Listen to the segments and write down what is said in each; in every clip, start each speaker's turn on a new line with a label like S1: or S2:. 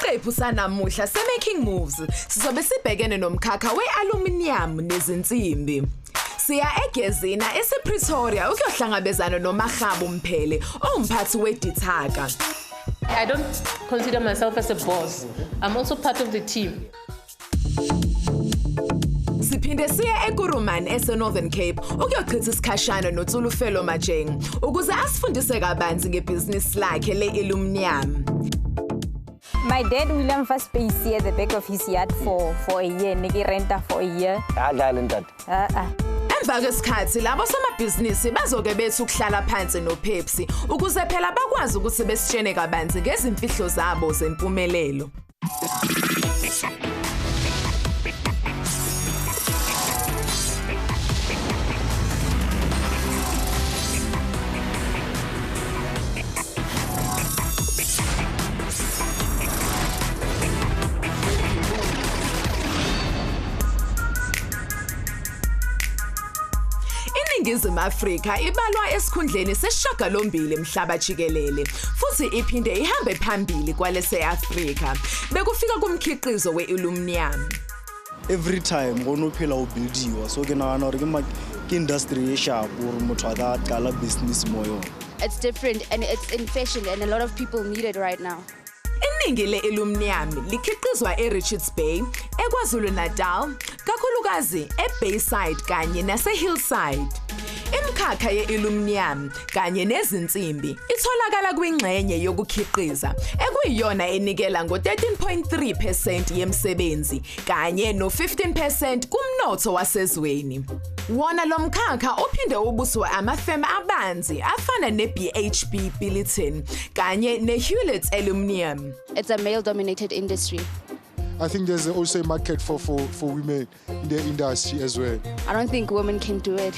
S1: Isiqephu sanamuhla se-Making Moves sizobe sibhekene nomkhakha we-aluminium nezinsimbi. Siya egezina ese-Pretoria ukuyohlangabezana noMakgabo Mphele ongumphathi we-Dithaka.
S2: I don't consider myself as a boss. I'm also part of the team.
S1: Siphinde siya eKuruman ese-Northern Cape ukuyochitha isikhashana noTsholofelo Majeng ukuze asifundise kabanzi ngebhizinisi lakhe le-aluminium.
S3: My dad William for space at the back of his yard for a year, niki renta for a year.
S1: Emva kwesikhathi labo somabhizinisi bazoke bethu ukuhlala phansi noPepsi ukuze phela bakwazi ukuthi besitshene kabanzi ngezimfihlo zabo zempumelelo. INingizimu Afrika ibalwa esikhundleni sesishiyagalombili emhlaba jikelele futhi iphinde ihambe phambili kwalese Afrika bekufika kumkhiqizo we-aluminium.
S4: Every time ngono phela ubuildiwa so ke nagana hore ke industry e sharp or motho a ka qala business moyo.
S5: It's different and it's in fashion and a lot of people need it right now.
S1: Iningi le-aluminium likhiqizwa eRichards Bay, eKwaZulu-Natal, kakhulukazi eBayside kanye nase-Hillside. Imikhakha ye-aluminium kanye nezinsimbi itholakala kwingxenye yokukhiqiza ekuyiyona enikela ngo-13.3% yemisebenzi kanye no-15% kumnotho wasezweni. Wona lo mkhakha uphinde ubuswe amafema abanzi afana ne-BHP Billiton kanye ne-Hewlett Aluminium.
S5: It's a male-dominated industry.
S6: I think there's also a market for women in the industry as well.
S5: I don't think women can do it.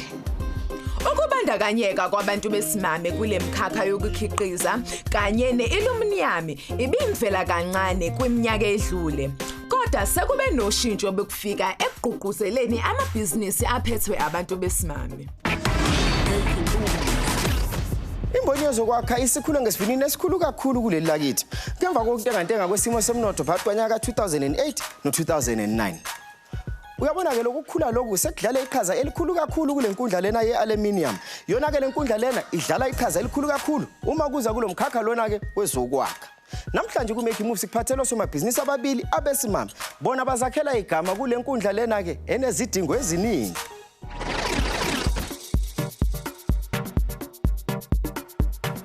S1: Ukubandakanyeka kwabantu besimame kule mkhakha yokukhiqiza kanye ne-aluminium ibimvela kancane kwiminyaka edlule. Kodwa sekube noshintsho bekufika ekugqugquzeleni amabhizinisi aphethwe abantu besimame.
S7: Imboni yozokwakha isikhulu ngesivinini esikhulu kakhulu kuleli lakithi. Ngemva kokutengantenga kwesimo somnotho phakathi kwanyaka 2008 no2009. Uyabona ke lokukhula lokhu sekudlala iqhaza elikhulu kakhulu kule nkundla lena ye-aluminium. Yona ke le nkundla lena idlala iqhaza elikhulu kakhulu uma kuza kulomkhakha lona ke wezokwakha. Namhlanje ku-Making Moves sikuphathela somabhizinisi ababili abesimame. Bona bazakhela igama kule nkundla lena ke enezidingo eziningi.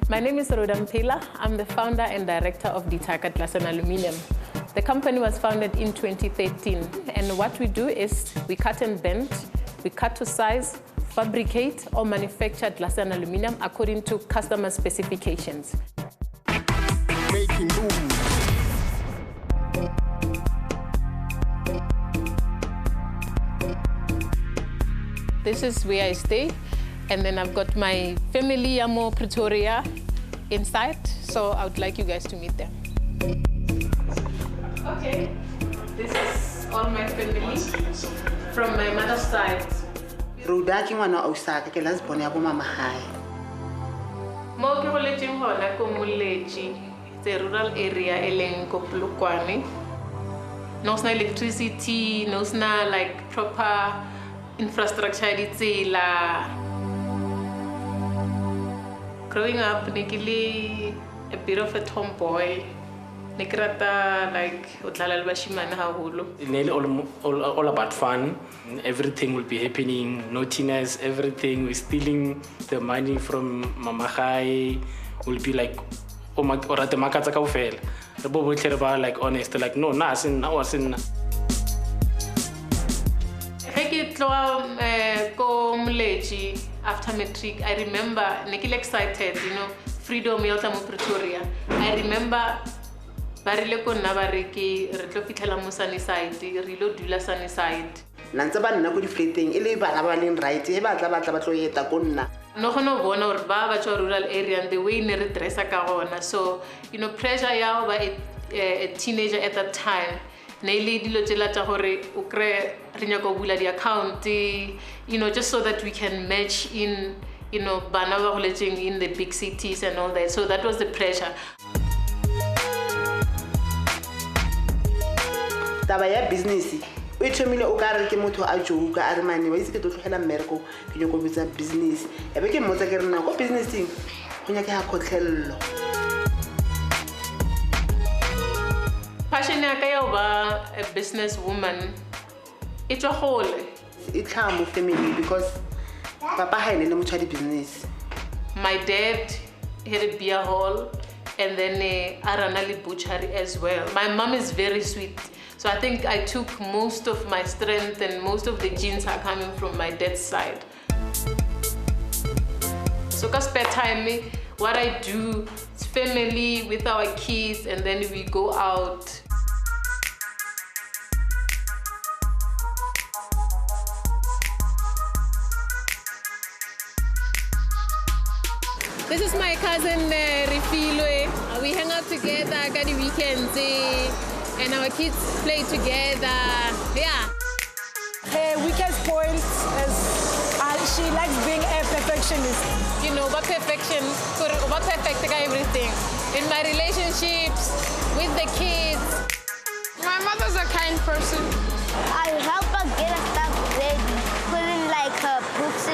S2: My name is Makgabo Mphele. I'm the founder and director of Dithaka Glass and Aluminium. The company was founded in 2013, and what we do is we cut and bend, we cut to size, fabricate or manufacture glass and aluminium according to customer specifications.
S6: Making moves.
S2: This is where I stay, and then I've got my family, Pretoria, inside, so I would like you guys to meet them. Okay, this is all my family from my mother's side.
S8: Rudaki wana osaka ke las bone ya bo mama hae.
S2: Mo ke go letšeng gona ko Moletši, the rural area e leng ko Polokwane. No sna electricity, no sna like proper infrastructure ditsela. Growing up, nekile a bit of a tomboy. Nekrata like utlala bashimane haholo.
S9: Nearly all about fun. Everything will be happening. Naughtiness, everything. We're stealing the money from Mama Khai. Will be like, oh my, or at the makatsa kaofela. The bobo will about like honest, like no, I wasn't.
S2: After matric, I remember nekile excited, you know, freedom yota mo Pretoria. I remember barile ko nna bareki re tlo fitlhela mo Sunnyside re lo dula Sunnyside
S8: Lantse ba nna go di-flateng e le bana ba leng right e batla ba tlo eta ko nna
S2: no gono bona gore ba ba tswa rural area and the way ne re dressa ka gona so you know pressure ya ba a teenager at that time ne ile dilo tsela tsa gore o kre re nya go bula di account you know just so that we can match in you know bana ba go letseng in the big cities and all that so that was the pressure.
S8: taba ya business o ithomile o ka re ke motho a joka a re mane wa itse ke tlo tlogela mmereko ke nyoko bitsa business e be ke mmotsa ke re na go businessing go nyaka ya khotlhello.
S2: Passion ya ka ya ba a business woman it's a whole
S8: Tlou family because papa ha ile le motho a di business.
S2: My dad had a beer hall and then Aranali butchery as well. My mom is very sweet. So I think I took most of my strength and most of the genes are coming from my dad's side. So ka spare time, what I do is family with our kids and then we go out. This is my cousin Refilwe. We hang out together at the weekends and our kids play together. Yeah.
S10: Her weakest point is she likes being a perfectionist.
S2: You know, about perfection, about perfecting everything. In my relationships, with the kids.
S11: My mother's a kind person.
S12: I help her get her stuff ready, putting like her books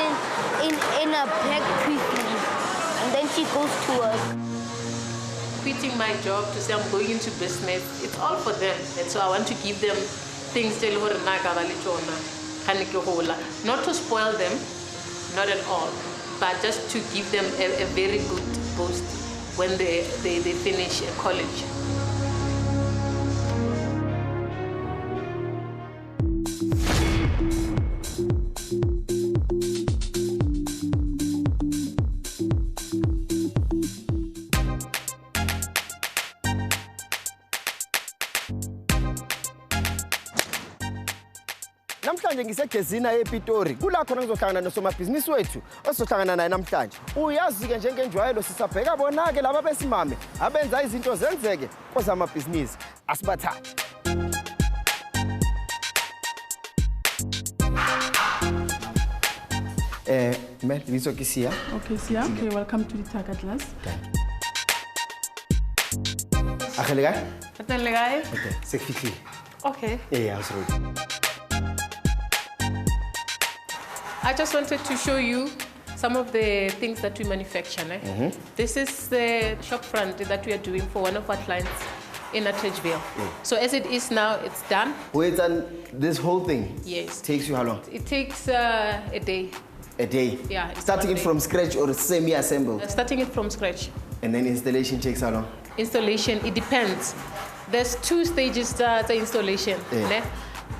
S12: in a bag quickly. And then she goes to work.
S2: Quitting my job to say I'm going into business, it's all for them. And so I want to give them things not to spoil them, not at all, but just to give them a very good boost when they finish college.
S7: Namhlanje ngisegezina ePitori kula khona ngizohlangana nosomabhizinisi wethu osohlangana naye namhlanje uyazi ke njengenjwayelo sisabheka bona ke laba besimame abenza izinto zenzeke kwezamabhizinisi asibathathe. Mel, this is Siya.
S13: Okay, Siya. Okay, welcome to Dithaka class.
S7: Akhelegay?
S2: Akhelegay?
S7: Okay, sekfikile.
S2: Okay.
S7: Yeah, absolutely.
S2: I just wanted to show you some of the things that we manufacture. This is the shop front that we are doing for one of our clients in Atteridgeville. So as it is now, it's done.
S7: Wait, and this whole thing?
S2: Yes.
S7: Takes you how long?
S2: It takes a day.
S7: A day?
S2: Yeah.
S7: Starting it from scratch or semi-assembled?
S2: Starting it from scratch.
S7: And then installation takes how long?
S2: Installation, it depends. There's 2 stages to installation.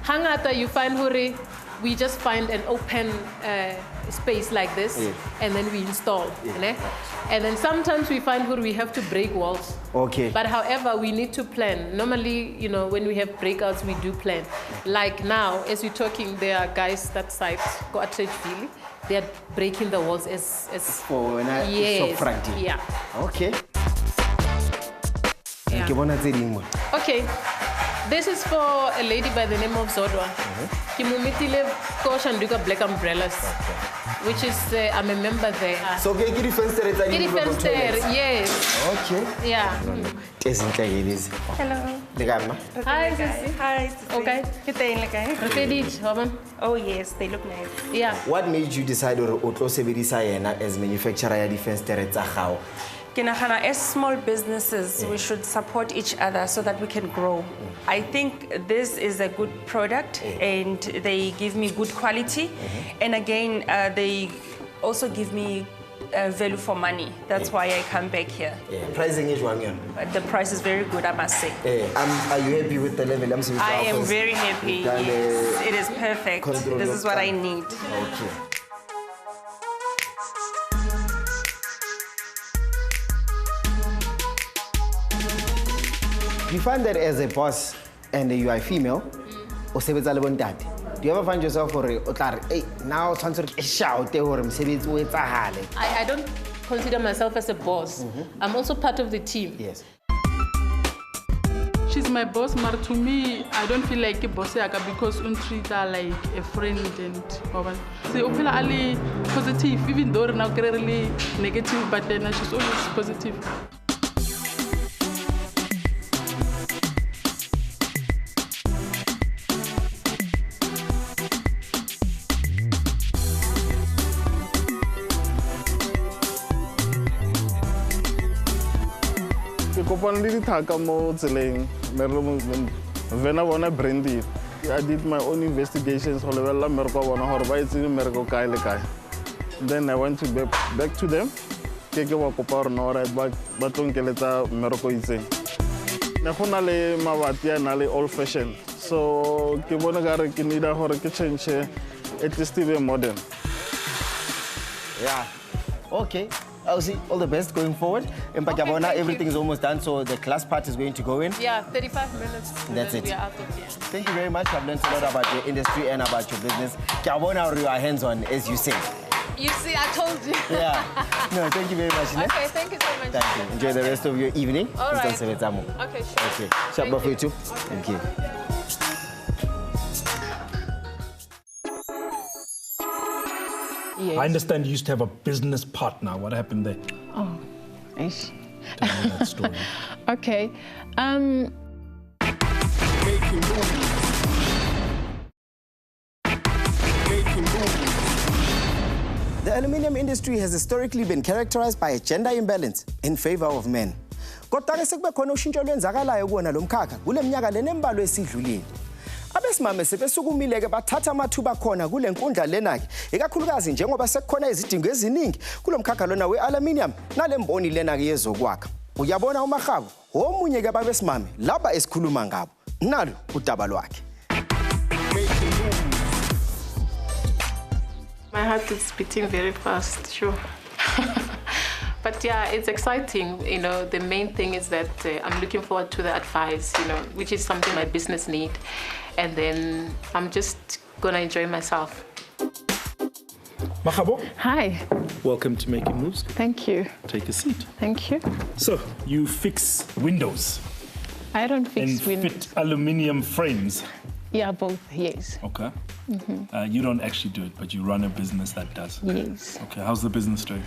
S2: Hangata, you find hurry. We just find an open space like this, and then we install. And then sometimes we find where we have to break walls.
S7: Okay.
S2: But however, we need to plan. Normally, you know, when we have breakouts, we do plan. Like now, as we're talking, there are guys that site go at Atteridgeville. They are breaking the walls as
S7: for shop front.
S2: Yeah.
S7: Okay.
S2: Yeah. Okay. This is for a lady by the name of Zodwa. Kimumitile Koshanduka Black Umbrellas, which is, I'm a member there.
S7: So, Kiri Fenster,
S2: yes.
S7: Okay.
S2: Yeah.
S11: Hello.
S2: Hi, Sissy.
S11: Hi.
S2: Okay.
S11: Oh, yes, they look nice.
S2: Yeah.
S7: What made you decide to as manufacturer of defense terrain?
S11: As small businesses, we should support each other so that we can grow. I think this is a good product and they give me good quality. And again, they also give me value for money. That's why I come back here.
S7: Pricing is one.
S11: The price is very good, I must say.
S7: Are you happy with the level?
S11: I am very happy. Yes, it is perfect. This is what I need.
S7: Okay. You find that as a boss and you are a female, do you ever find yourself for now
S2: I don't consider myself as a boss. I'm also part of the team.
S7: Yes.
S13: She's my boss, but to me, I don't feel like a boss because I treat her like a friend and so I feel ali positive, even though now really negative, but then she's always positive.
S14: kopane le Dithaka mo tseleng vena bona brandy. I did my own investigations go lebella mmereko wa bona gore ba etse mmereko kae le kae. Then I went to back to them. Ke wa kopa gore no right ba tlonkeletsa mmereko itseng. Ne go na le mabati a na le old fashion. So ke bona gare ke need gore ke change at least be modern.
S7: Yeah. Okay. I'll see all the best going forward. In Pakabona, everything is almost done, so the class part is going to go in.
S2: Yeah, 35 minutes.
S7: That's it.
S2: We are out of here.
S7: Thank you very much. I've learned a lot about your industry and about your business. Kabona, you are hands-on, as you say.
S2: You see, I told you.
S7: Yeah. No, thank you very much.
S2: Okay, thank you so much.
S7: Thank you. Enjoy the rest of your evening.
S2: All right.
S7: Okay, sure.
S2: Okay.
S7: Shabba for you too. Thank you.
S15: Yes. I understand you used to have a business partner. What happened there?
S2: Oh, ish.
S15: Tell me that story.
S2: Okay.
S7: The aluminium industry has historically been characterized by a gender imbalance in favor of men. Kodwa-ke sekube khona ushintsho lwenzakalayo kuwona lo mkhakha kule minyaka lena embalwa esidlulile. Abesimame sebesukumile-ke bathatha amathuba khona kule nkundla lena-ke ikakhulukazi njengoba sekukhona izidingo eziningi kulo mkhakha lona we-aluminium nale mboni lena-ke yezokwakha. Uyabona uMakgabo omunye-ke babesimame laba esikhuluma ngabo nalo udaba lwakhe.
S2: My heart is beating very fast, sure. But yeah, it's exciting. You know, the main thing is that I'm looking forward to the advice, you know, which is something my business need. And then I'm just gonna enjoy myself.
S15: Makgabo.
S2: Hi.
S15: Welcome to Making Moves.
S2: Thank you.
S15: Take a seat.
S2: Thank you.
S15: So, you fix windows.
S2: I don't fix windows.
S15: And fit aluminium frames.
S2: Yeah, both, yes.
S15: Okay. You don't actually do it, but you run a business that does.
S2: Yes.
S15: Okay, how's the business doing?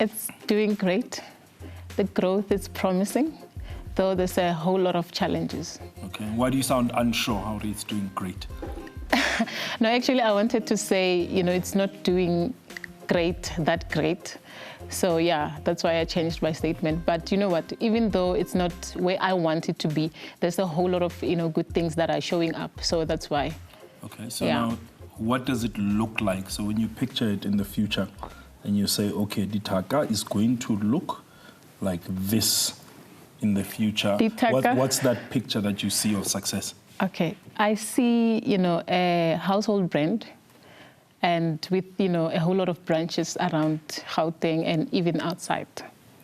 S2: It's doing great. The growth is promising, though there's a whole lot of challenges.
S15: Okay, why do you sound unsure how it's doing great?
S2: No, actually, I wanted to say, you know, it's not doing that great. So yeah, that's why I changed my statement. But you know what, even though it's not where I want it to be, there's a whole lot of, you know, good things that are showing up. So that's why.
S15: Okay, so now, what does it look like? So when you picture it in the future and you say, okay, Dithaka is going to look like this in the future. What's that picture that you see of success?
S2: Okay, I see, you know, a household brand and with, you know, a whole lot of branches around Gauteng and even outside.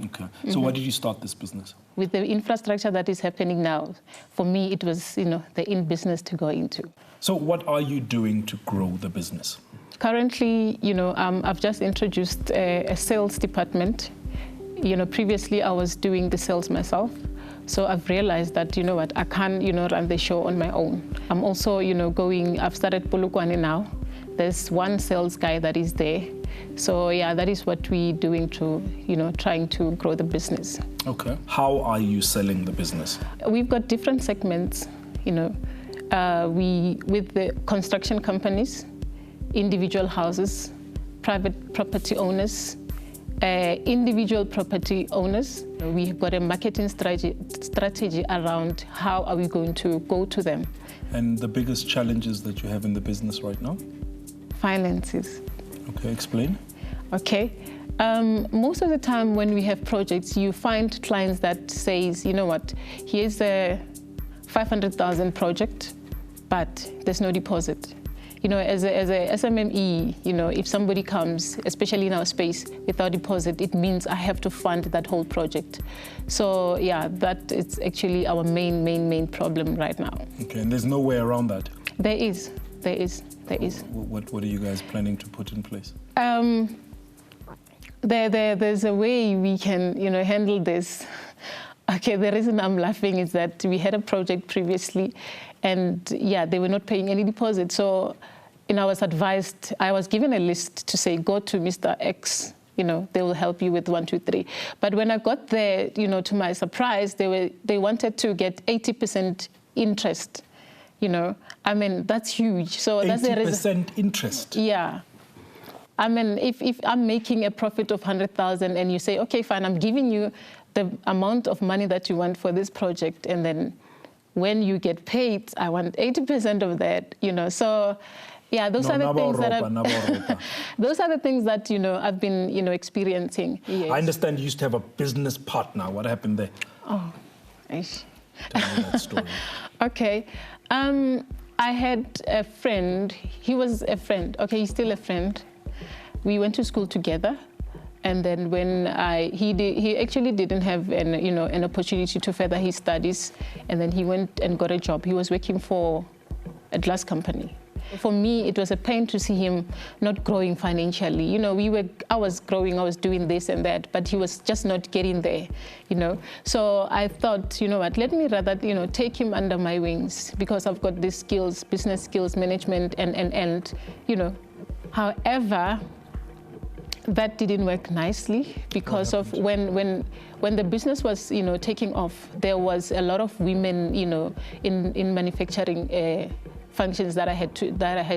S15: Okay, so why did you start this business?
S2: With the infrastructure that is happening now, for me, it was, you know, the business to go into.
S15: So what are you doing to grow the business?
S2: Currently, you know, I've just introduced a sales department. You know, previously I was doing the sales myself. So I've realized that, you know what, I can't, you know, run the show on my own. I'm also, you know, I've started Pokane now. There's one sales guy that is there. So yeah, that is what we're doing to, you know, trying to grow the business.
S15: Okay. How are you selling the business?
S2: We've got different segments, you know. With the construction companies, individual houses, private property owners, individual property owners. We've got a marketing strategy around how are we going to go to them.
S15: And the biggest challenges that you have in the business right now?
S2: Finances.
S15: Okay, explain.
S2: Okay. Most of the time when we have projects, you find clients that says, you know what, here's a 500,000 project, but there's no deposit. You know, as a SMME, you know, if somebody comes, especially in our space, without deposit, it means I have to fund that whole project. So yeah, that is actually our main problem right now.
S15: Okay, and there's no way around that?
S2: There is.
S15: What are you guys planning to put in place?
S2: There's a way we can, you know, handle this. Okay, the reason I'm laughing is that we had a project previously and yeah, they were not paying any deposit. So, you know, I was given a list to say, go to Mr. X, you know, they will help you with 1, 2, 3. But when I got there, you know, to my surprise, they wanted to get 80% interest, you know. I mean, that's huge. So that's the reason.
S15: 80% interest?
S2: Yeah. I mean, if I'm making a profit of 100,000 and you say, okay, fine, I'm giving you the amount of money that you want for this project, and then when you get paid, I want 80% of that, you know. So, yeah, those are the things that those are the things that, you know, I've been, you know, experiencing. Yes.
S15: I understand you used to have a business partner. What happened there?
S2: Oh, ish.
S15: Tell me that story.
S2: Okay. I had a friend. He was a friend. Okay, he's still a friend. We went to school together. And then when he actually didn't have an opportunity to further his studies, and then he went and got a job. He was working for a glass company. For me, it was a pain to see him not growing financially. You know, I was growing, I was doing this and that, but he was just not getting there, you know. So I thought, you know what, let me rather, you know, take him under my wings, because I've got these skills, business skills, management, and you know. However, that didn't work nicely, because of when the business was, you know, taking off, there was a lot of women, you know, in manufacturing functions that I had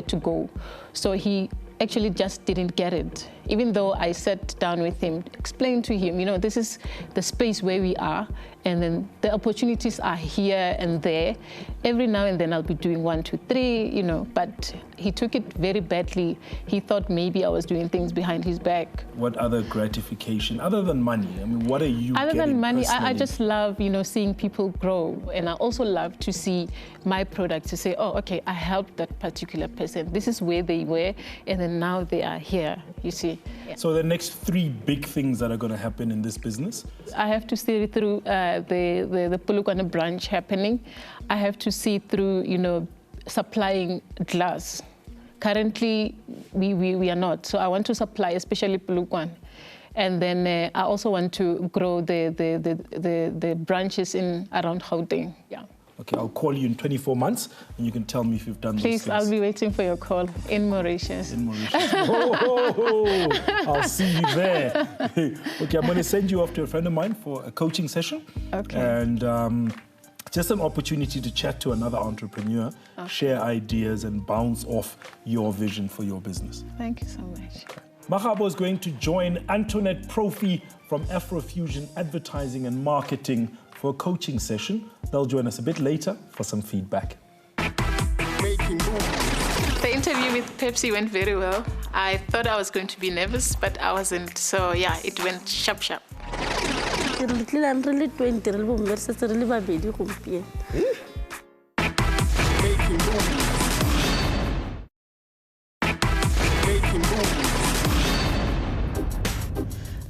S2: to go. So he actually just didn't get it. Even though I sat down with him, explained to him, you know, this is the space where we are, and then the opportunities are here and there. Every now and then I'll be doing 1, 2, 3, you know, but he took it very badly. He thought maybe I was doing things behind his back.
S15: What other gratification, other than money? I mean, what are you
S2: Other
S15: getting
S2: than money,
S15: personally?
S2: I just love, you know, seeing people grow. And I also love to see my product, to say, oh, okay, I helped that particular person. This is where they were, and then now they are here, you see. Yeah.
S15: So the next 3 big things that are going to happen in this business?
S2: I have to see through the Polokwane branch happening. I have to see through, you know, supplying glass. Currently, we are not. So I want to supply, especially Polokwane. And then I also want to grow the branches in around Gauteng. Yeah.
S15: Okay, I'll call you in 24 months, and you can tell me if you've done those things.
S2: Please, I'll be waiting for your call in Mauritius.
S15: In Mauritius. Oh, I'll see you there. Okay, I'm going to send you off to a friend of mine for a coaching session.
S2: Okay.
S15: And just an opportunity to chat to another entrepreneur, share ideas, and bounce off your vision for your business.
S2: Thank you so much.
S15: Okay. Makgabo is going to join Antoinette Profi from Afrofusion Advertising and Marketing for a coaching session. They'll join us a bit later for some feedback.
S2: The interview with Pepsi went very well. I thought I was going to be nervous, but I wasn't. So yeah, it went sharp.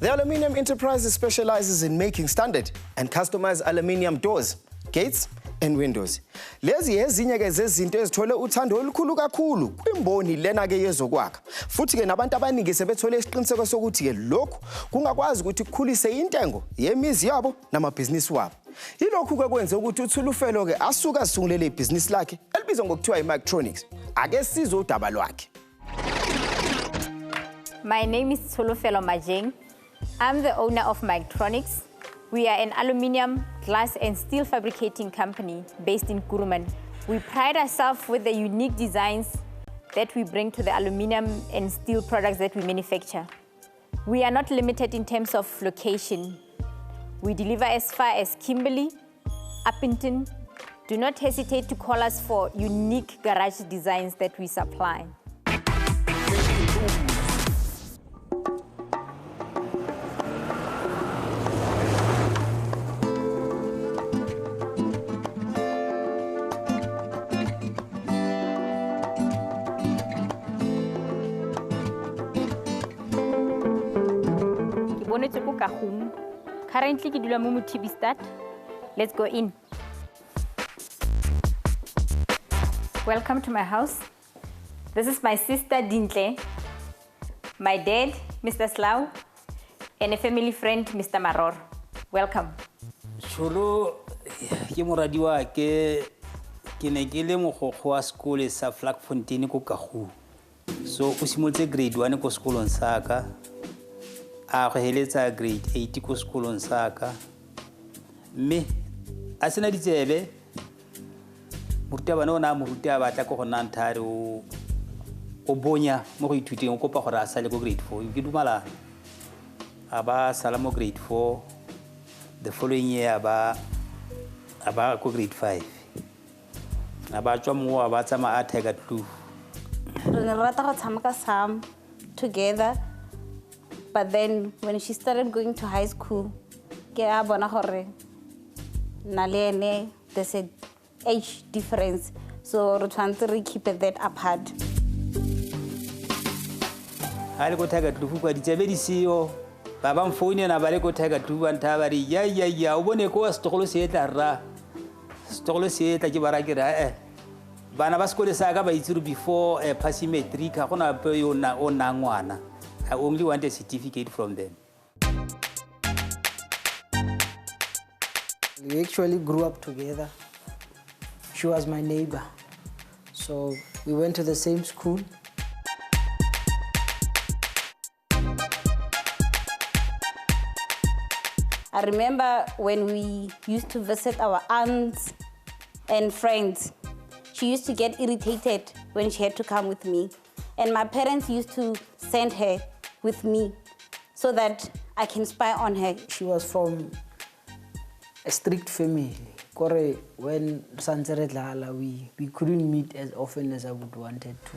S7: The Aluminium Enterprises specializes in making standard and customized aluminium doors, gates, and windows. Lezi ezinye ke zezinto ezithole uthando olukhulu kakhulu kwimboni lena ke yezokwakha. Futhi ke nabantu abaningi sebethole isiqiniseko sokuthi ke lokhu kungakwazi ukuthi kukhulise intengo yemizi yabo namabhizinisi wabo. Yilokhu ke kwenze ukuthi uTshulufelo ke asuka asungulele ibhizinisi lakhe elibizwa ngokuthiwa iMactronics. Ake sizwe udaba lwakhe.
S3: My name is Tsholofelo Majeng. I'm the owner of Maktronics. We are an aluminium, glass, and steel fabricating company based in Kuruman. We pride ourselves with the unique designs that we bring to the aluminium and steel products that we manufacture. We are not limited in terms of location. We deliver as far as Kimberley, Uppington. Do not hesitate to call us for unique garage designs that we supply. Currently, we do a TV start. Let's go in. Welcome to my house. This is my sister Dintle, my dad, Mr. Tlou, and a family friend, Mr. Maror. Welcome.
S16: Cholo, ke moradi wa ke ne ke le mogokgo wa sekolo sa Vlakfontein ko Kagu. So o simolotse grade 1 ko sekolong sa ka. A go heletsa grade 8 ko sekolong sa ka. Mme a sena ditsebe morutabana o na moruta ba tla go gona nthare o bonya mo go ithuteng o kopa gore a sale ko grade 4 ke dumala a ba sala mo grade 4 the following year aba go grade 5 aba tswa mo aba tsama a Tiger Tlou.
S17: Re ne re rata go tshameka some together, but then when she started going to high school, ke a bona gore na le ene there's a age difference, so re tshwanetse re keep that apart.
S16: Ha le go Tiger Tlou kwa ditsebe di seo ba ba mfoune na ba le go Tiger Tlou ba ntha ba ri ya o bone ko setogolo se etla ra setogolo se etla ke bara ke ra bana ba sekole sa ka ba itse before passing matric ga gona pe yo na o na ngwana. I only want a certificate from them.
S18: We actually grew up together. She was my neighbor, so we went to the same school.
S17: I remember when we used to visit our aunts and friends, she used to get irritated when she had to come with me. And my parents used to send her with me so that I can spy on her.
S18: She was from a strict family. Kore, when Sansere Tlala, we couldn't meet as often as I would wanted to.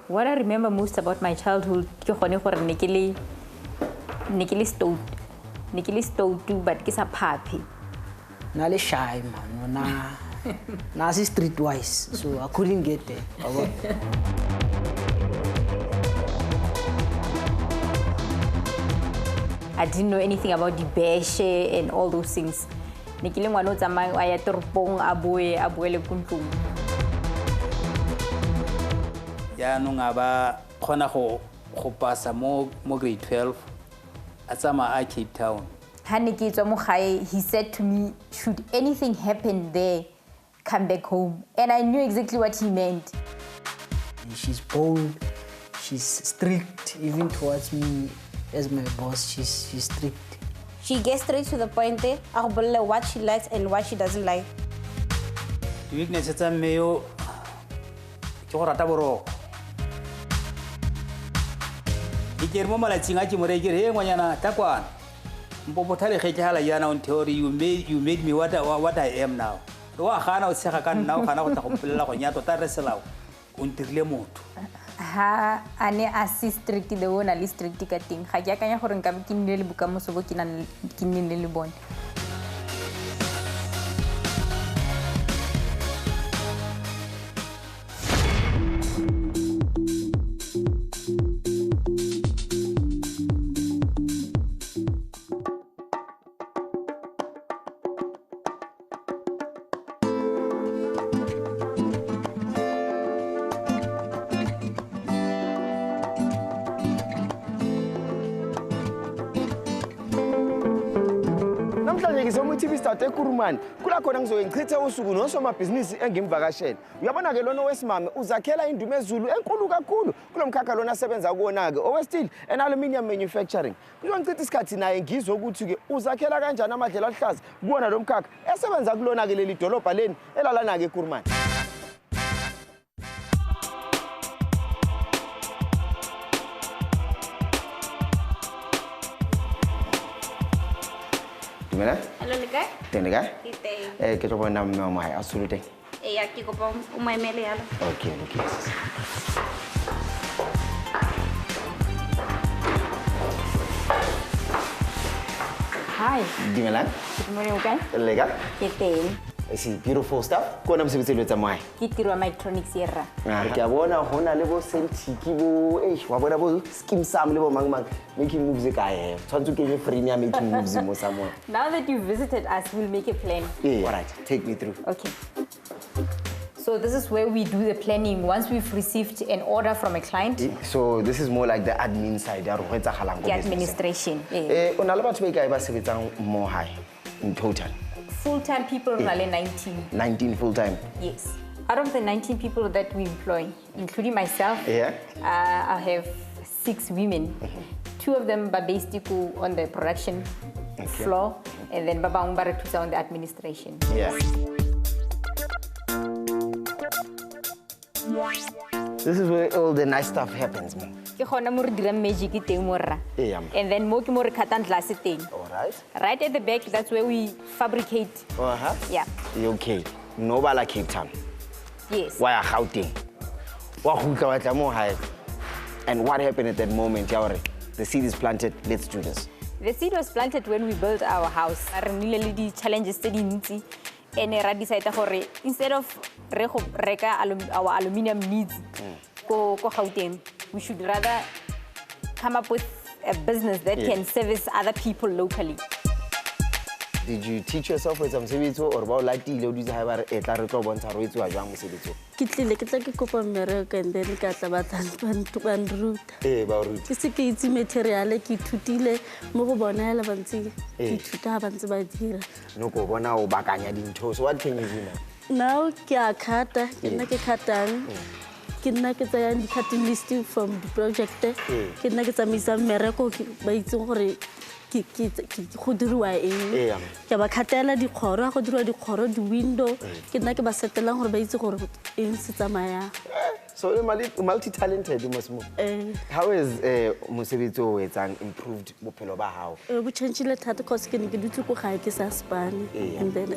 S3: What I remember most about my childhood, ke gone gore ne ke le stout but ke sa phapi.
S18: Na le shy man, na si streetwise, so I couldn't get there.
S3: I didn't know anything about the beshe and all those things. Ne ke le ngwana o tsamayang a ya toropong a boele ko ntlong.
S16: Ya no ngaba khona go pasa mo grade 12 at sama a Cape Town.
S3: Ha ne ke tswa mo gae, he said to me, should anything happen there, come back home. And I knew exactly what he meant.
S18: She's bold, she's strict, even towards me as my boss, she's strict.
S17: She gets straight to the point there, what she likes and what she doesn't like.
S16: The weakness is meyo ke go rata boroko. Ikere mo malatsing a ke mo rekere he ngwanyana takwana. Mpopo thale ge ke hala yana on theory you made me what I am now. Wa gana o tshega ka nna o gana go tla go ppelela go nya tota re selao. O ntirile motho.
S3: Ha ane a strict the one ali strict ka ting. Ga ke akanya gore nka ke nnile le bokamoso bo ke nnile le bone.
S7: TV start eKuruman kula khona ngizoyichitha usuku nosomabhizinisi engimvakashela. Uyabona ke lona wesimame uzakhela indume ezulu enkulu kakhulu kulomkhakha lona asebenza kuona ke owesteel and aluminium manufacturing. Kuzongichitha isikhathi naye ngizwe ukuthi ke uzakhela kanjani amadlela aluhlaza kuona lo mkhakha esebenza kulona ke leli dolobha leni elalana ke eKuruman. Gimana?
S17: Hello, Lega.
S7: Lega?
S17: Kita.
S7: Kita pun nama mai asal tu.
S17: Ya, kita pun umai meli ala.
S7: Okay.
S3: Hi.
S7: Gimana?
S3: Good morning, okay?
S7: Lega?
S3: Kita.
S7: I see beautiful stuff. Kau nak mesti betul macam mai.
S3: Kita ruang electronics era.
S7: Kita bona hona level sentiki bo. Wabona bo skim sam level mang making moves kaya. Chancu kini free ni making moves mo samo.
S3: Now that you visited us, we'll make a plan.
S7: Yeah. Alright. Take me through.
S3: Okay. So this is where we do the planning once we've received an order from a client.
S7: So this is more like the admin side.
S3: The administration.
S7: Unalaba tu bagai ba sebetang more high in total.
S3: Full-time people, 19.
S7: 19 full-time?
S3: Yes. Out of the 19 people that we employ, including myself, I have 6 women. 2 of them are based on the production floor, And then Baba Umbara to on the administration.
S7: Yeah. This is where all the nice stuff happens, man.
S3: Ke gona mo re dira magic teng mo rra.
S7: Yeah.
S3: And then mo ke mo re khatang glass teng.
S7: All right.
S3: Right at the back, that's where we fabricate. Yeah.
S7: Okay. No bala Cape Town.
S3: Yes.
S7: Why Gauteng? Wa khutla wa tla mo hae. And what happened at that moment? The seed is planted. Let's do this.
S3: The seed was planted when we built our house. Re nnile le di challenges tse dintsi. And ra decide gore instead of reka our aluminium needs go Gauteng, we should rather come up with a business that can service other people locally.
S7: Did you teach yourself with some mosebetsi or ba latile o ditse ha ba re etla re tlo bontsha re etsa jwang mosebetsi?
S19: Ke tlile ke tla ke kopa mmereko and then ka tla ba nruta.
S7: Ba ruta.
S19: Ke se ke itse material ke ithutile mo go bona hela bantsi ke ithuta ba ntse ba dira.
S7: No go bona o bakanya dintho. So what can you do now?
S19: Now ke a khata ke nna ke khatang. Ke nna ke tsaya di cutting list from the project. Ke nna ke tsamaisa mmereko ba itse gore go diriwa eng ke ba khatela dikgoro go diriwa dikgoro di window ke nna ke ba setelang gore ba itse gore eng se tsamaya.
S7: So multi-talented mosmo. How is mosebetsi o etsang improved bophelo ba hao?
S19: Bo changile thata cause ke ne ke dutse go gae ke sa spane and then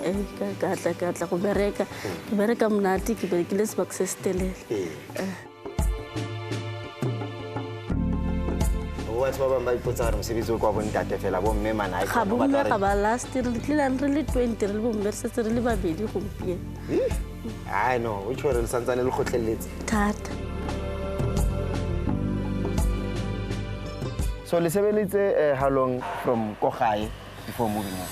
S19: ka tla go bereka ke bereka mnati ke berekile sebaka se setelele.
S7: What's what ba ipotsa re mosebetsi o kwa bo ntate fela bo mme mana
S19: ga bo mme ga ba last year le tlilang re le 20 re le bo mme se re le babedi gompieno.
S7: I know which one santsane le khotleletse
S19: thata.
S7: So le sebeletse how long from ko gae before moving on?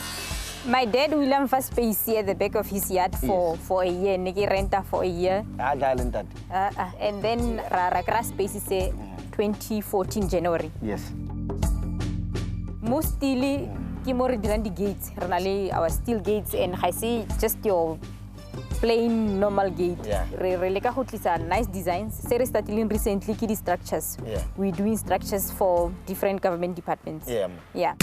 S3: My dad William first space at the back of his yard for a year. Ne ke renta for a year. And then ra grass space se 2014 January.
S7: Yes.
S3: Mostly ke mo re dirang di gates. Re na le our steel gates and I see just your plain normal gate. Re leka go tlisa nice designs. Se re starting recently ke di structures. We doing structures for different government departments. Yeah.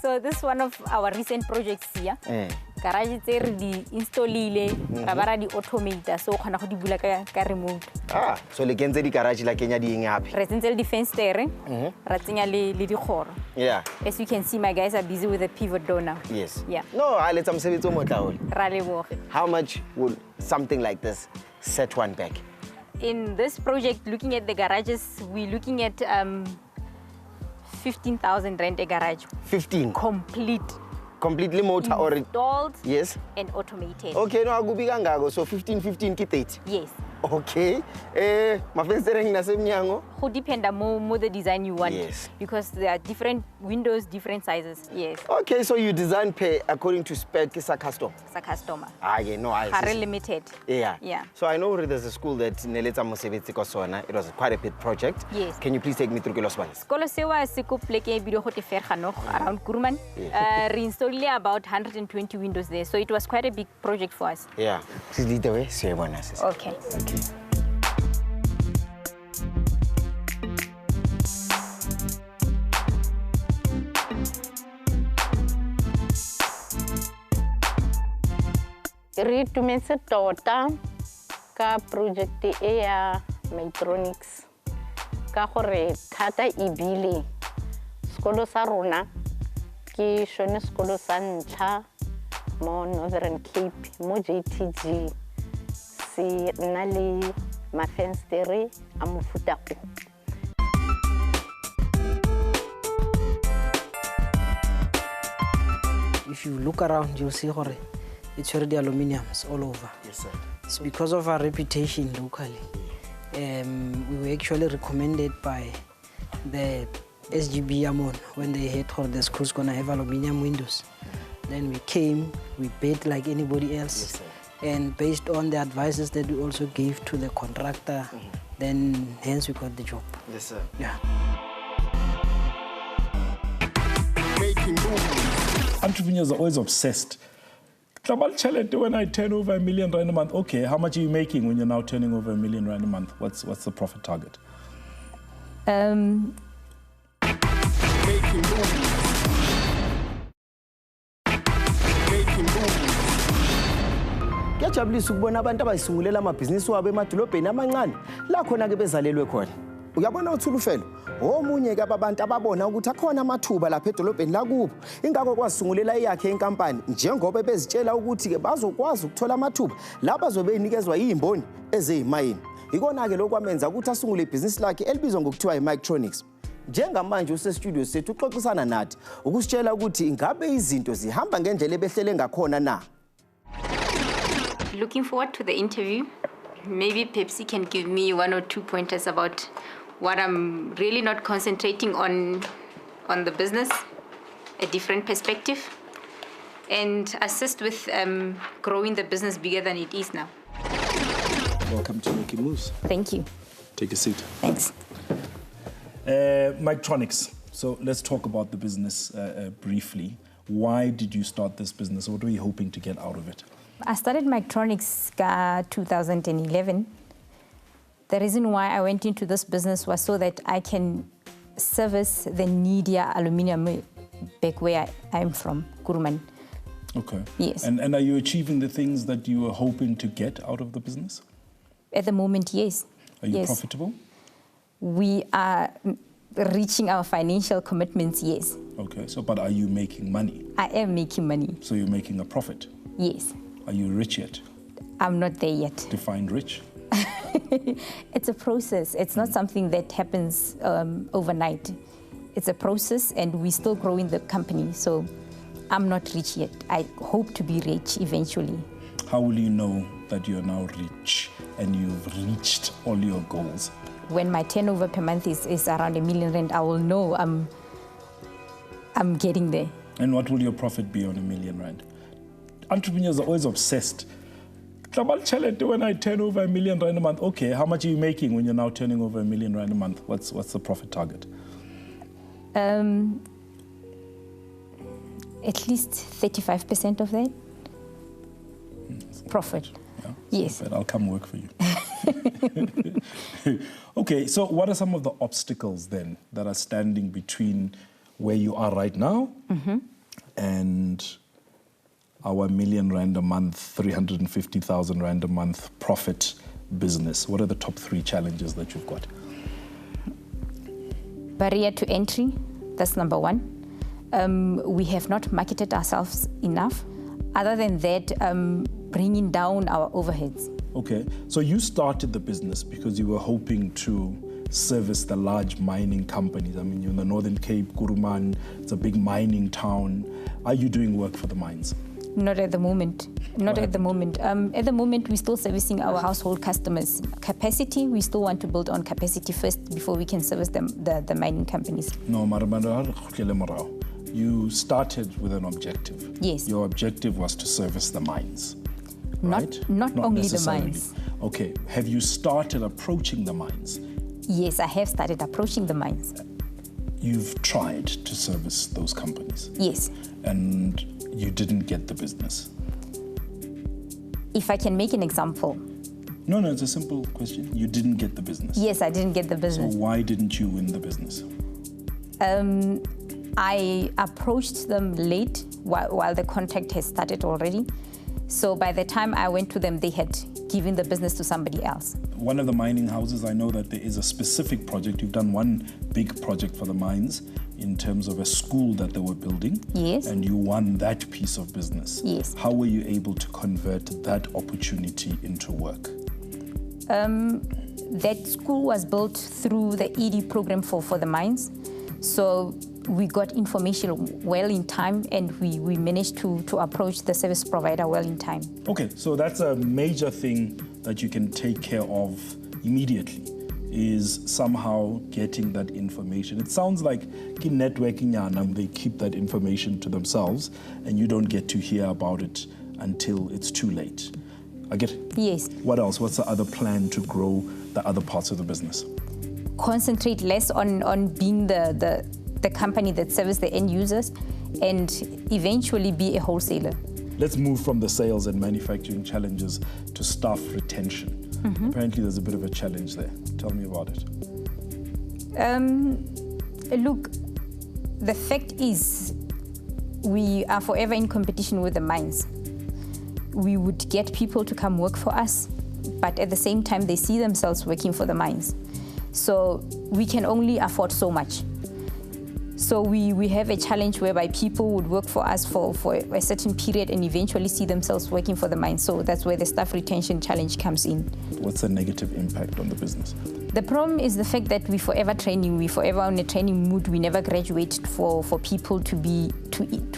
S3: So this is one of our recent projects here. Garage tse re di installile ra ba ra di automate so khona go di bula ka remote.
S7: So le kentse di garage la Kenya di eng hape?
S3: Re tsentse di fenster ra tsenya le di khoro.
S7: Yeah.
S3: As you can see, my guys are busy with the pivot door now.
S7: Yes.
S3: Yeah.
S7: No, I let some mosebetsi o motla hole.
S3: Ra leboga.
S7: How much would something like this set one back?
S3: In this project, looking at the garages, we're looking at 15,000 rent a garage.
S7: 15? Completely motor or
S3: installed?
S7: Yes.
S3: And automated.
S7: Okay, no, akubi kangako. So 15 ki 30?
S3: Yes.
S7: Okay. Mafenstereng nasemnyango?
S3: Who depend on more the design you want.
S7: Yes.
S3: Because there are different windows, different sizes. Yes.
S7: Okay, so you design pay according to spec sa custom.
S3: Sa customer.
S7: Yeah, no, I
S3: see. Limited.
S7: Yeah.
S3: Yeah.
S7: So I know there's a school that neletsa mosebetsi ko sona. It was quite a big project.
S3: Yes.
S7: Can you please take me through Los Banes?
S3: Skolo sewa se ko pleke bidio go te fergano around Kuruman. Re installed about 120 windows there. So it was quite a big project for us.
S7: Yeah. Please lead the way.
S3: Okay.
S20: Re tumetse tota ka project e ya Metronics ka gore thata ebile sekolo sa rona ke shone sekolo sa ntlha mo Northern Cape mo JTG se na le mafenstere a mofuta o.
S18: If you look around, you'll see gore it's already aluminiums all over.
S7: Yes, sir.
S18: It's because of our reputation locally. We were actually recommended by the SGB Amon when they heard how the school's gonna have aluminium windows. Then we came, we bid like anybody else.
S7: Yes, sir.
S18: And based on the advices that we also gave to the contractor, then hence we got the job.
S7: Yes, sir.
S18: Yeah.
S15: Entrepreneurs are always obsessed. When I turn over R1 million a month, okay, how much are you making when you're now turning over R1 million a month? What's the profit target?
S7: Kuyajabulisa ukubona abantu abayisungulela amabhizinisi wabo emadolobheni amancane la khona ke bezalelwe khona. Uyabona uThulufelo, omunye ke abantu ababona ukuthi akhona amathuba lapha edolobheni la kubo. Ingakho kwasungulela iyakhe inkampani njengoba bezitshela ukuthi ke bazokwazi ukuthola amathuba la bazobe inikezwa izimboni eziyimayini. Ikona ke lokwamenza ukuthi asungule ibhizinisi lakhe elibizwa ngokuthiwa iMictronics. Njengamanje usestudio sethu uxoxisana nathi ukusitshela ukuthi ingabe izinto zihamba ngendlela ebehlele ngakhona na.
S3: Looking forward to the interview. Maybe Pepsi can give me 1 or 2 pointers about what I'm really not concentrating on the business, a different perspective, and assist with growing the business bigger than it is now.
S15: Welcome to Making Moves.
S3: Thank you.
S15: Take a seat.
S3: Thanks.
S15: Mictronics. So let's talk about the business briefly. Why did you start this business? What were you hoping to get out of it?
S3: I started Mictronics in 2011. The reason why I went into this business was so that I can service the needier aluminium back where I'm from, Kuruman.
S15: Okay.
S3: Yes.
S15: And are you achieving the things that you were hoping to get out of the business?
S3: At the moment, yes.
S15: Are you
S3: yes.
S15: profitable?
S3: We are reaching our financial commitments, yes.
S15: Okay, so but are you making money?
S3: I am making money.
S15: So you're making a profit?
S3: Yes.
S15: Are you rich yet?
S3: I'm not there yet.
S15: Define rich.
S3: It's a process. It's not something that happens overnight. It's a process, and we're still growing the company. So I'm not rich yet. I hope to be rich eventually.
S15: How will you know that you're now rich and you've reached all your goals?
S3: When my turnover per month is around R1 million, I will know I'm getting there.
S15: And what will your profit be on R1 million? Entrepreneurs are always obsessed. When I turn over R1 million a month, okay, how much are you making when you're now turning over R1 million a month? What's the profit target?
S3: At least 35% of that. Profit.
S15: Yeah,
S3: yes.
S15: I'll come work for you. Okay, so what are some of the obstacles then that are standing between where you are right now and our R1 million a month, 350,000 Rand a month profit business? What are the top 3 challenges that you've got?
S3: Barrier to entry, that's number 1. We have not marketed ourselves enough. Other than that, bringing down our overheads.
S15: Okay, so you started the business because you were hoping to service the large mining companies. I mean, you're in the Northern Cape, Kuruman, it's a big mining town. Are you doing work for the mines?
S3: Not at the moment. Not at the moment. At the moment, we're still servicing our household customers. Capacity, we still want to build on capacity first before we can service the mining companies.
S15: No, you started with an objective.
S3: Yes.
S15: Your objective was to service the mines.
S3: Not only the mines.
S15: Okay. Have you started approaching the mines?
S3: Yes, I have started approaching the mines.
S15: You've tried to service those companies?
S3: Yes.
S15: And you didn't get the business?
S3: If I can make an example.
S15: No, it's a simple question. You didn't get the business?
S3: Yes, I didn't get the business.
S15: So why didn't you win the business?
S3: I approached them late while the contract has started already. So by the time I went to them, they had given the business to somebody else.
S15: One of the mining houses, I know that there is a specific project. You've done one big project for the mines in terms of a school that they were building.
S3: Yes.
S15: And you won that piece of business.
S3: Yes.
S15: How were you able to convert that opportunity into work?
S3: That school was built through the ED program for the mines. So we got information well in time, and we managed to approach the service provider well in time.
S15: Okay, so that's a major thing that you can take care of immediately, is somehow getting that information. It sounds like networking, they keep that information to themselves and you don't get to hear about it until it's too late. I get it?
S3: Yes.
S15: What else? What's the other plan to grow the other parts of the business?
S3: Concentrate less on being the company that serves the end users, and eventually be a wholesaler.
S15: let's move from the sales and manufacturing challenges to staff retention. Apparently there's a bit of a challenge there. Tell me about it.
S3: Look, the fact is we are forever in competition with the mines. We would get people to come work for us, but at the same time they see themselves working for the mines. So we can only afford so much. So we have a challenge whereby people would work for us for a certain period and eventually see themselves working for the mine. So that's where the staff retention challenge comes in.
S15: What's the negative impact on the business?
S3: The problem is the fact that we're forever training, we're forever on a training mood. We never graduate for people to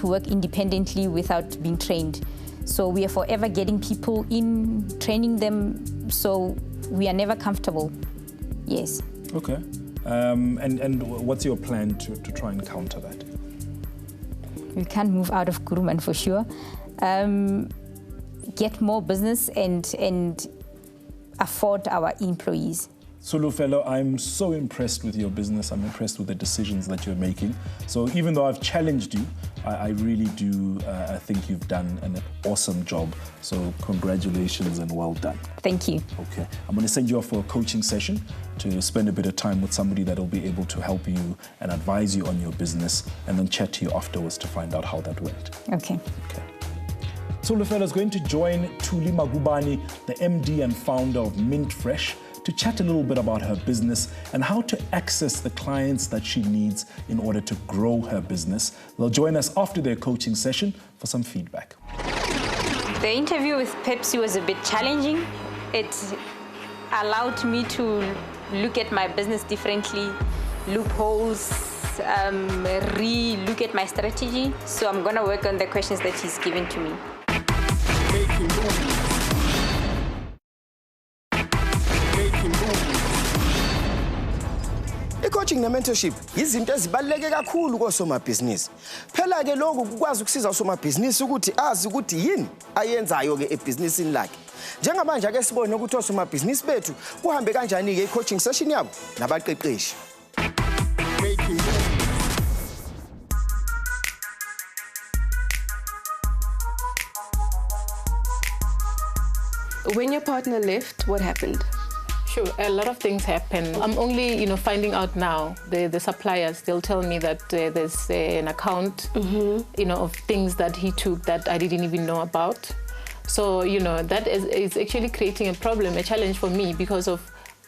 S3: work independently without being trained. So we are forever getting people in, training them, so we are never comfortable. Yes.
S15: Okay. And what's your plan to try and counter that?
S3: We can't move out of Kuruman for sure. Get more business and afford our employees.
S15: Tsholofelo, I'm so impressed with your business. I'm impressed with the decisions that you're making. So even though I've challenged you, I really do I think you've done an awesome job. So congratulations and well done.
S3: Thank you.
S15: Okay. I'm going to send you off for a coaching session to spend a bit of time with somebody that will be able to help you and advise you on your business and then chat to you afterwards to find out how that went.
S3: Okay.
S15: Okay. Tsholofelo is going to join Tlou Magubane, the MD and founder of Mint Fresh, to chat a little bit about her business and how to access the clients that she needs in order to grow her business. They'll join us after their coaching session for some feedback.
S3: The interview with Pepsi was a bit challenging. It allowed me to look at my business differently, loopholes, re-look at my strategy. So I'm going to work on the questions that he's given to me.
S7: I-coaching ne-mentorship izinto ezibaluleke kakhulu kosomabhizinisi. Phela ke lokhu kukwazi ukusiza usomabhizinisi ukuthi azi ukuthi yini ayenzayo ke ebhizinisini lakhe. Njengamanje ake sibone ukuthi osomabhizinisi bethu kuhambe kanjani ke i-coaching session yabo nabaqeqeshi.
S21: When your partner left, what happened?
S2: Sure, a lot of things happen. I'm only, finding out now. The suppliers, they'll tell me that there's an account, of things that he took that I didn't even know about. So, that is actually creating a problem, a challenge for me because of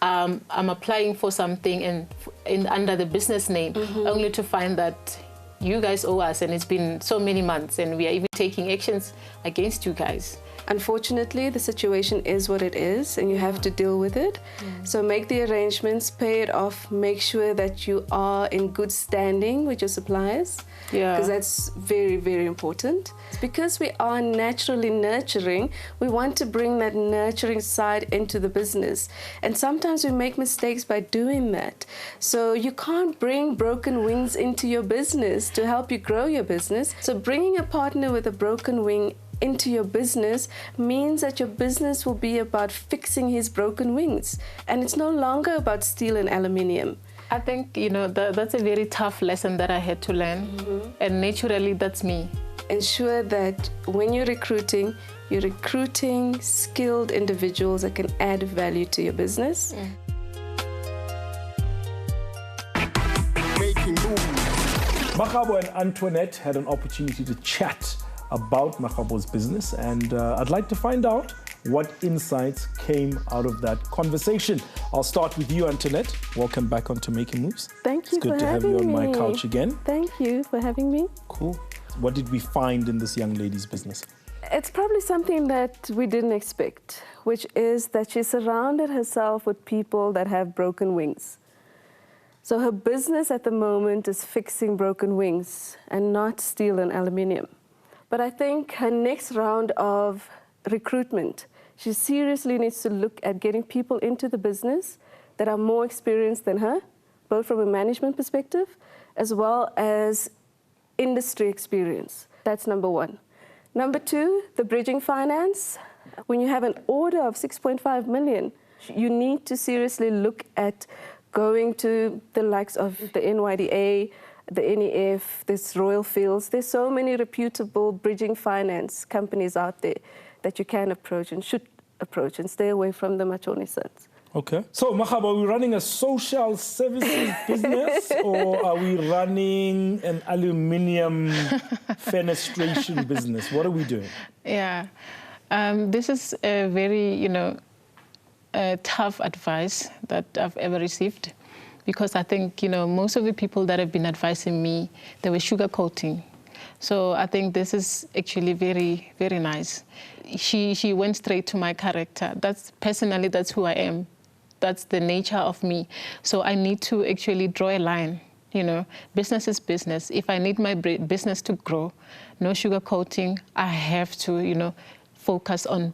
S2: I'm applying for something and under the business name, only to find that you guys owe us, and it's been so many months, and we are even taking actions against you guys.
S21: Unfortunately, the situation is what it is, and you have to deal with it. So make the arrangements, pay it off, make sure that you are in good standing with your suppliers, because that's very, very important. Because we are naturally nurturing, we want to bring that nurturing side into the business. And sometimes we make mistakes by doing that. So you can't bring broken wings into your business to help you grow your business. So bringing a partner with a broken wing into your business means that your business will be about fixing his broken wings. And it's no longer about steel and aluminium.
S2: I think, that's a very tough lesson that I had to learn. And naturally, that's me.
S21: Ensure that when you're recruiting skilled individuals that can add value to your business.
S15: Makgabo and Antoinette had an opportunity to chat about Makgabo's business, and I'd like to find out what insights came out of that conversation. I'll start with you, Antoinette. Welcome back onto Making Moves.
S19: Thank you for having me.
S15: It's good to have you on my couch again.
S19: Thank you for having me.
S15: Cool. What did we find in this young lady's business?
S21: It's probably something that we didn't expect, which is that she surrounded herself with people that have broken wings. So her business at the moment is fixing broken wings and not steel and aluminium. But I think her next round of recruitment, she seriously needs to look at getting people into the business that are more experienced than her, both from a management perspective as well as industry experience. That's number one. Number two, the bridging finance. When you have an order of 6.5 million, you need to seriously look at going to the likes of the NYDA, the NEF, there's Royal Fields. There's so many reputable bridging finance companies out there that you can approach and should approach and stay away from the Machoni sets.
S15: Okay. So, Makgabo, are we running a social services business or are we running an aluminium fenestration business? What are we doing?
S2: Yeah. This is a very, tough advice that I've ever received, because I think, most of the people that have been advising me, they were sugarcoating. So I think this is actually very, very nice. She went straight to my character. That's who I am. That's the nature of me. So I need to actually draw a line. Business is business. If I need my business to grow, no sugarcoating, I have to, focus on,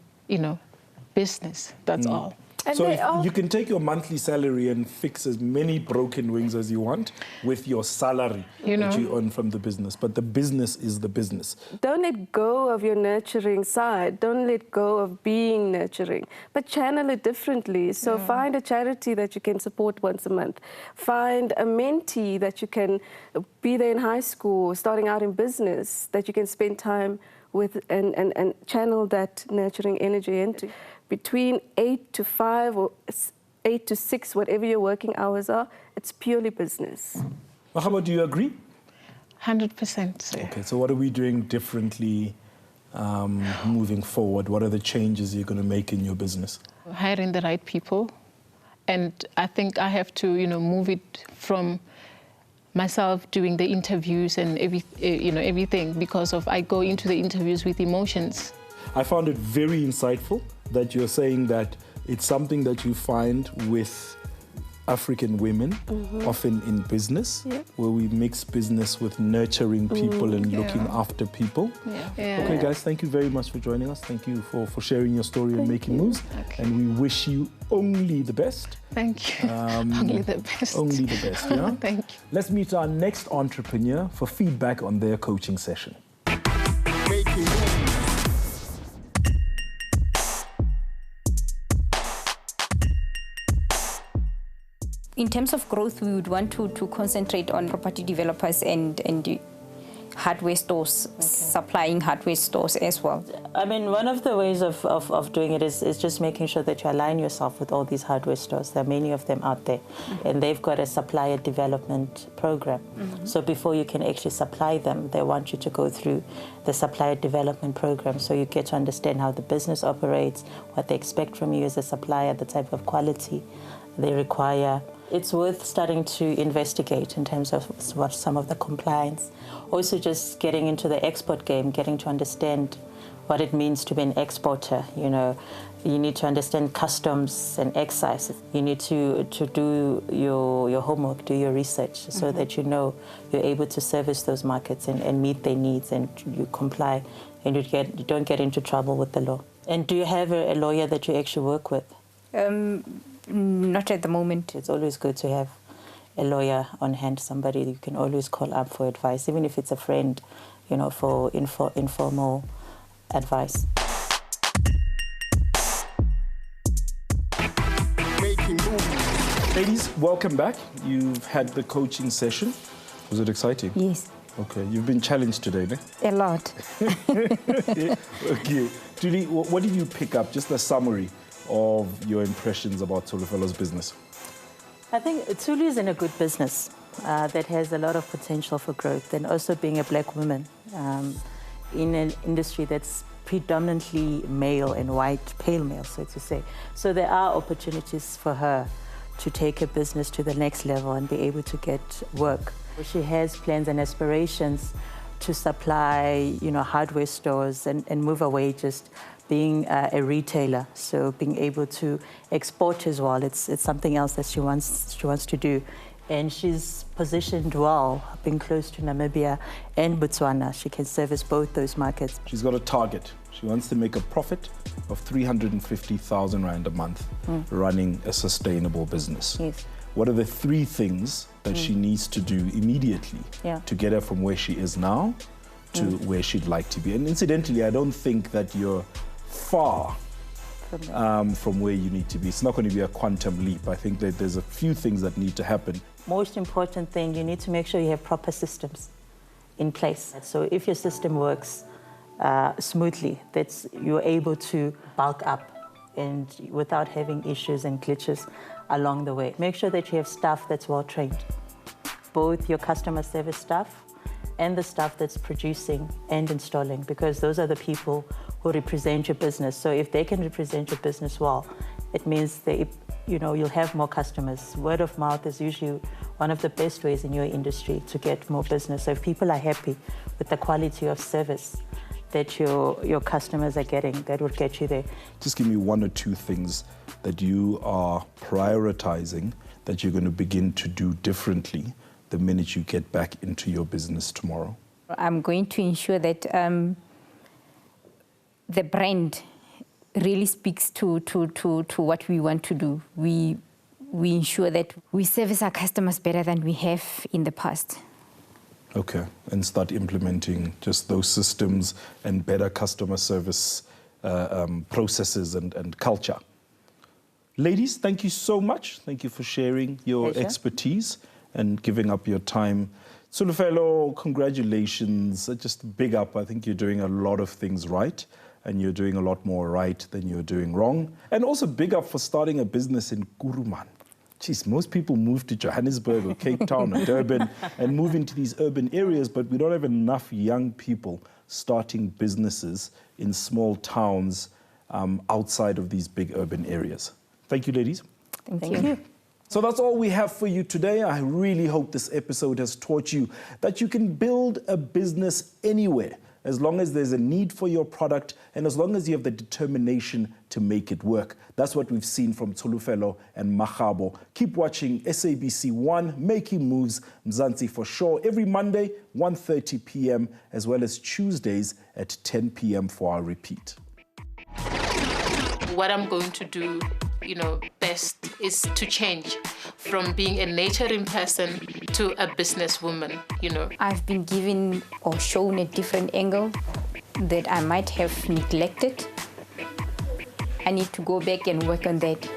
S2: business. That's all.
S15: So if you can take your monthly salary and fix as many broken wings as you want with your salary that you earn from the business. But the business is the business.
S21: Don't let go of your nurturing side. Don't let go of being nurturing, but channel it differently. So find a charity that you can support once a month. Find a mentee that you can be there in high school, starting out in business, that you can spend time with and channel that nurturing energy into. Between 8 to 5 or 8 to 6, whatever your working hours are, it's purely business.
S15: Makgabo, do you agree?
S2: 100%.
S15: Okay, so what are we doing differently moving forward? What are the changes you're going to make in your business?
S2: Hiring the right people. And I think I have to, move it from myself doing the interviews and everything, because I go into the interviews with emotions.
S15: I found it very insightful that you're saying that it's something that you find with African women, often in business, where we mix business with nurturing people and looking after people. Okay, guys, thank you very much for joining us. Thank you for sharing your story and making moves. Okay. And we wish you only the best.
S2: Thank you. Only the best.
S15: Only the best, yeah?
S2: Thank you.
S15: Let's meet our next entrepreneur for feedback on their coaching session.
S3: In terms of growth, we would want to concentrate on property developers and hardware stores, supplying hardware stores as well.
S4: I mean, one of the ways of doing it is just making sure that you align yourself with all these hardware stores. There are many of them out there, and they've got a supplier development program. So before you can actually supply them, they want you to go through the supplier development program, so you get to understand how the business operates, what they expect from you as a supplier, the type of quality they require. It's worth starting to investigate in terms of what some of the compliance. Also just getting into the export game, getting to understand what it means to be an exporter. You need to understand customs and excise. You need to do your homework, do your research, so that you're able to service those markets and meet their needs, and you comply, and you don't get into trouble with the law. And do you have a lawyer that you actually work with?
S3: Not at the moment.
S4: It's always good to have a lawyer on hand, somebody you can always call up for advice, even if it's a friend, for informal advice.
S15: Ladies, welcome back. You've had the coaching session. Was it exciting?
S3: Yes.
S15: Okay, you've been challenged today, ne?
S3: A lot.
S15: Okay. Julie, what did you pick up? Just a summary of your impressions about Tsholofelo's business.
S4: I think Tlou is in a good business that has a lot of potential for growth, and also being a black woman in an industry that's predominantly male and white, pale male, so to say. So there are opportunities for her to take her business to the next level and be able to get work. She has plans and aspirations to supply, hardware stores and move away just being a retailer, so being able to export as well. It's something else that she wants to do. And she's positioned well, being close to Namibia and Botswana. She can service both those markets.
S15: She's got a target. She wants to make a profit of 350,000 Rand a month running a sustainable business.
S3: Yes.
S15: What are the 3 things that she needs to do immediately to get her from where she is now to where she'd like to be? And incidentally, I don't think that you're far from where you need to be. It's not going to be a quantum leap. I think that there's a few things that need to happen.
S4: Most important thing, you need to make sure you have proper systems in place. So if your system works smoothly, that you're able to bulk up and without having issues and glitches along the way. Make sure that you have staff that's well trained, both your customer service staff and the staff that's producing and installing, because those are the people who represent your business. So if they can represent your business well, it means you'll have more customers. Word of mouth is usually one of the best ways in your industry to get more business. So if people are happy with the quality of service that your customers are getting, that will get you there.
S15: Just give me one or two things that you are prioritizing that you're going to begin to do differently the minute you get back into your business tomorrow.
S3: I'm going to ensure that the brand really speaks to what we want to do. We ensure that we service our customers better than we have in the past.
S15: Okay, and start implementing just those systems and better customer service processes and culture. Ladies, thank you so much. Thank you for sharing your expertise and giving up your time. Tsholofelo, congratulations. Just big up. I think you're doing a lot of things right, and you're doing a lot more right than you're doing wrong. And also big up for starting a business in Kuruman. Geez, most people move to Johannesburg or Cape Town or Durban and move into these urban areas, but we don't have enough young people starting businesses in small towns outside of these big urban areas. Thank you, ladies.
S3: Thank you.
S15: So that's all we have for you today. I really hope this episode has taught you that you can build a business anywhere, as long as there's a need for your product and as long as you have the determination to make it work. That's what we've seen from Tsholofelo and Makgabo. Keep watching SABC 1, Making Moves, Mzansi for sure, every Monday, 1:30 p.m., as well as Tuesdays at 10 p.m. for our repeat.
S2: What I'm going to do, best is to change from being a nurturing person to a businesswoman,
S3: I've been given or shown a different angle that I might have neglected. I need to go back and work on that.